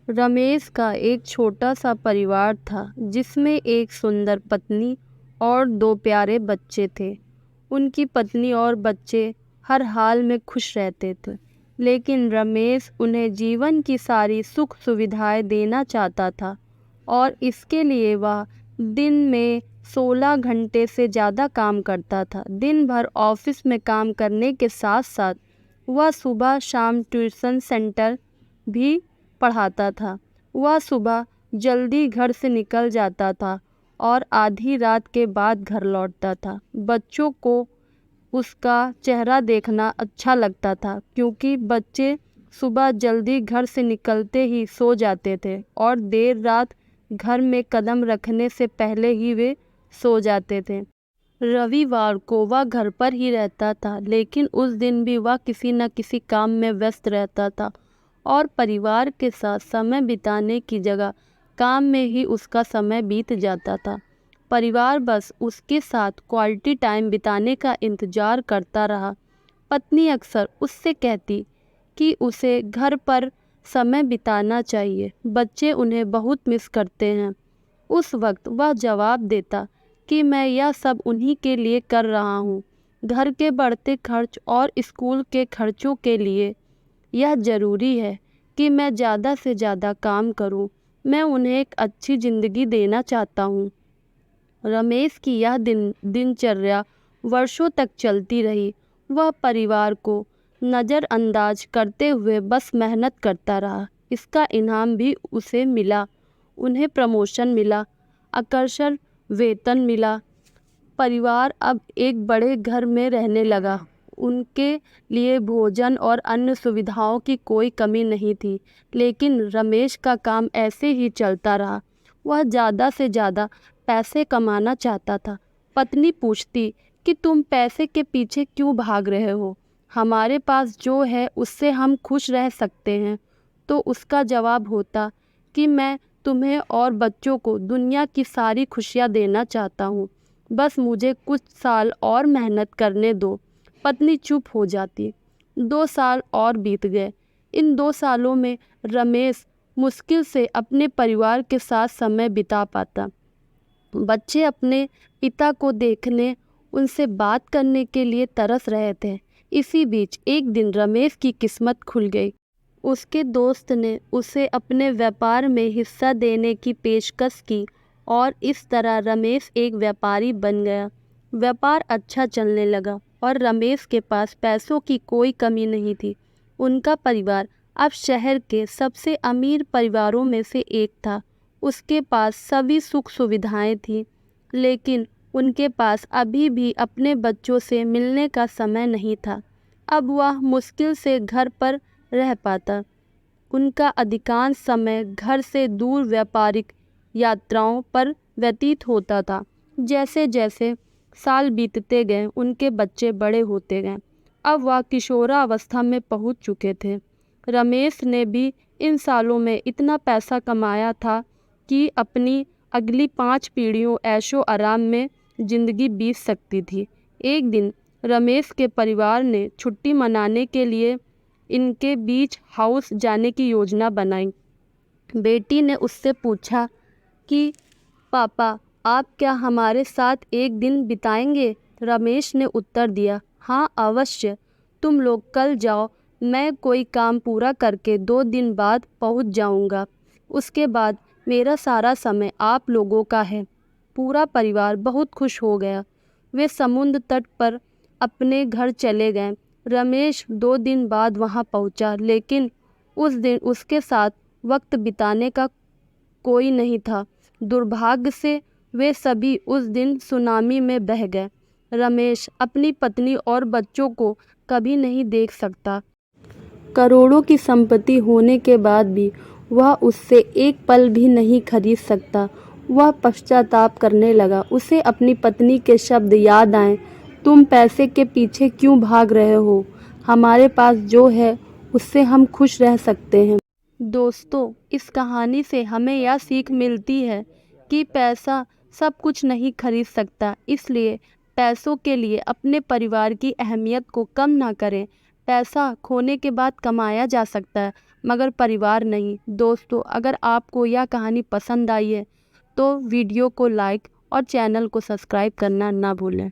रमेश का एक छोटा सा परिवार था जिसमें एक सुंदर पत्नी और दो प्यारे बच्चे थे। उनकी पत्नी और बच्चे हर हाल में खुश रहते थे, लेकिन रमेश उन्हें जीवन की सारी सुख सुविधाएं देना चाहता था और इसके लिए वह दिन में 16 घंटे से ज़्यादा काम करता था। दिन भर ऑफिस में काम करने के साथ साथ वह सुबह शाम ट्यूशन सेंटर भी पढ़ाता था। वह सुबह जल्दी घर से निकल जाता था और आधी रात के बाद घर लौटता था। बच्चों को उसका चेहरा देखना अच्छा लगता था क्योंकि बच्चे सुबह जल्दी घर से निकलते ही सो जाते थे और देर रात घर में कदम रखने से पहले ही वे सो जाते थे। रविवार को वह घर पर ही रहता था, लेकिन उस दिन भी वह किसी न किसी काम में व्यस्त रहता था और परिवार के साथ समय बिताने की जगह काम में ही उसका समय बीत जाता था। परिवार बस उसके साथ क्वालिटी टाइम बिताने का इंतज़ार करता रहा। पत्नी अक्सर उससे कहती कि उसे घर पर समय बिताना चाहिए, बच्चे उन्हें बहुत मिस करते हैं। उस वक्त वह जवाब देता कि मैं यह सब उन्हीं के लिए कर रहा हूँ। घर के बढ़ते खर्च और स्कूल के खर्चों के लिए यह ज़रूरी है कि मैं ज़्यादा से ज़्यादा काम करूँ। मैं उन्हें एक अच्छी ज़िंदगी देना चाहता हूँ। रमेश की यह दिनचर्या वर्षों तक चलती रही। वह परिवार को नज़रअंदाज करते हुए बस मेहनत करता रहा। इसका इनाम भी उसे मिला। उन्हें प्रमोशन मिला, आकर्षक वेतन मिला। परिवार अब एक बड़े घर में रहने लगा। उनके लिए भोजन और अन्य सुविधाओं की कोई कमी नहीं थी, लेकिन रमेश का काम ऐसे ही चलता रहा। वह ज़्यादा से ज़्यादा पैसे कमाना चाहता था। पत्नी पूछती कि तुम पैसे के पीछे क्यों भाग रहे हो? हमारे पास जो है उससे हम खुश रह सकते हैं। तो उसका जवाब होता कि मैं तुम्हें और बच्चों को दुनिया की सारी खुशियाँ देना चाहता हूँ। बस मुझे कुछ साल और मेहनत करने दो। पत्नी चुप हो जाती। 2 साल और बीत गए। इन 2 सालों में रमेश मुश्किल से अपने परिवार के साथ समय बिता पाता। बच्चे अपने पिता को देखने, उनसे बात करने के लिए तरस रहे थे। इसी बीच एक दिन रमेश की किस्मत खुल गई। उसके दोस्त ने उसे अपने व्यापार में हिस्सा देने की पेशकश की और इस तरह रमेश एक व्यापारी बन गया। व्यापार अच्छा चलने लगा और रमेश के पास पैसों की कोई कमी नहीं थी। उनका परिवार अब शहर के सबसे अमीर परिवारों में से एक था। उसके पास सभी सुख सुविधाएं थीं, लेकिन उनके पास अभी भी अपने बच्चों से मिलने का समय नहीं था। अब वह मुश्किल से घर पर रह पाता। उनका अधिकांश समय घर से दूर व्यापारिक यात्राओं पर व्यतीत होता था। जैसे जैसे साल बीतते गए, उनके बच्चे बड़े होते गए। अब वह किशोरावस्था में पहुंच चुके थे। रमेश ने भी इन सालों में इतना पैसा कमाया था कि अपनी अगली 5 पीढ़ियों ऐशो आराम में ज़िंदगी बीत सकती थी। एक दिन रमेश के परिवार ने छुट्टी मनाने के लिए इनके बीच हाउस जाने की योजना बनाई। बेटी ने उससे पूछा कि पापा, आप क्या हमारे साथ एक दिन बिताएंगे? रमेश ने उत्तर दिया, हाँ अवश्य, तुम लोग कल जाओ, मैं कोई काम पूरा करके 2 दिन बाद पहुंच जाऊंगा। उसके बाद मेरा सारा समय आप लोगों का है। पूरा परिवार बहुत खुश हो गया। वे समुद्र तट पर अपने घर चले गए। रमेश 2 दिन बाद वहां पहुंचा, लेकिन उस दिन उसके साथ वक्त बिताने का कोई नहीं था। दुर्भाग्य से वे सभी उस दिन सुनामी में बह गए। रमेश अपनी पत्नी और बच्चों को कभी नहीं देख सकता। करोड़ों की संपत्ति होने के बाद भी वह उससे एक पल भी नहीं खरीद सकता। वह पश्चाताप करने लगा। उसे अपनी पत्नी के शब्द याद आए, तुम पैसे के पीछे क्यों भाग रहे हो? हमारे पास जो है उससे हम खुश रह सकते हैं। दोस्तों, इस कहानी से हमें यह सीख मिलती है कि पैसा सब कुछ नहीं खरीद सकता। इसलिए पैसों के लिए अपने परिवार की अहमियत को कम ना करें। पैसा खोने के बाद कमाया जा सकता है, मगर परिवार नहीं। दोस्तों, अगर आपको यह कहानी पसंद आई है तो वीडियो को लाइक और चैनल को सब्सक्राइब करना ना भूलें।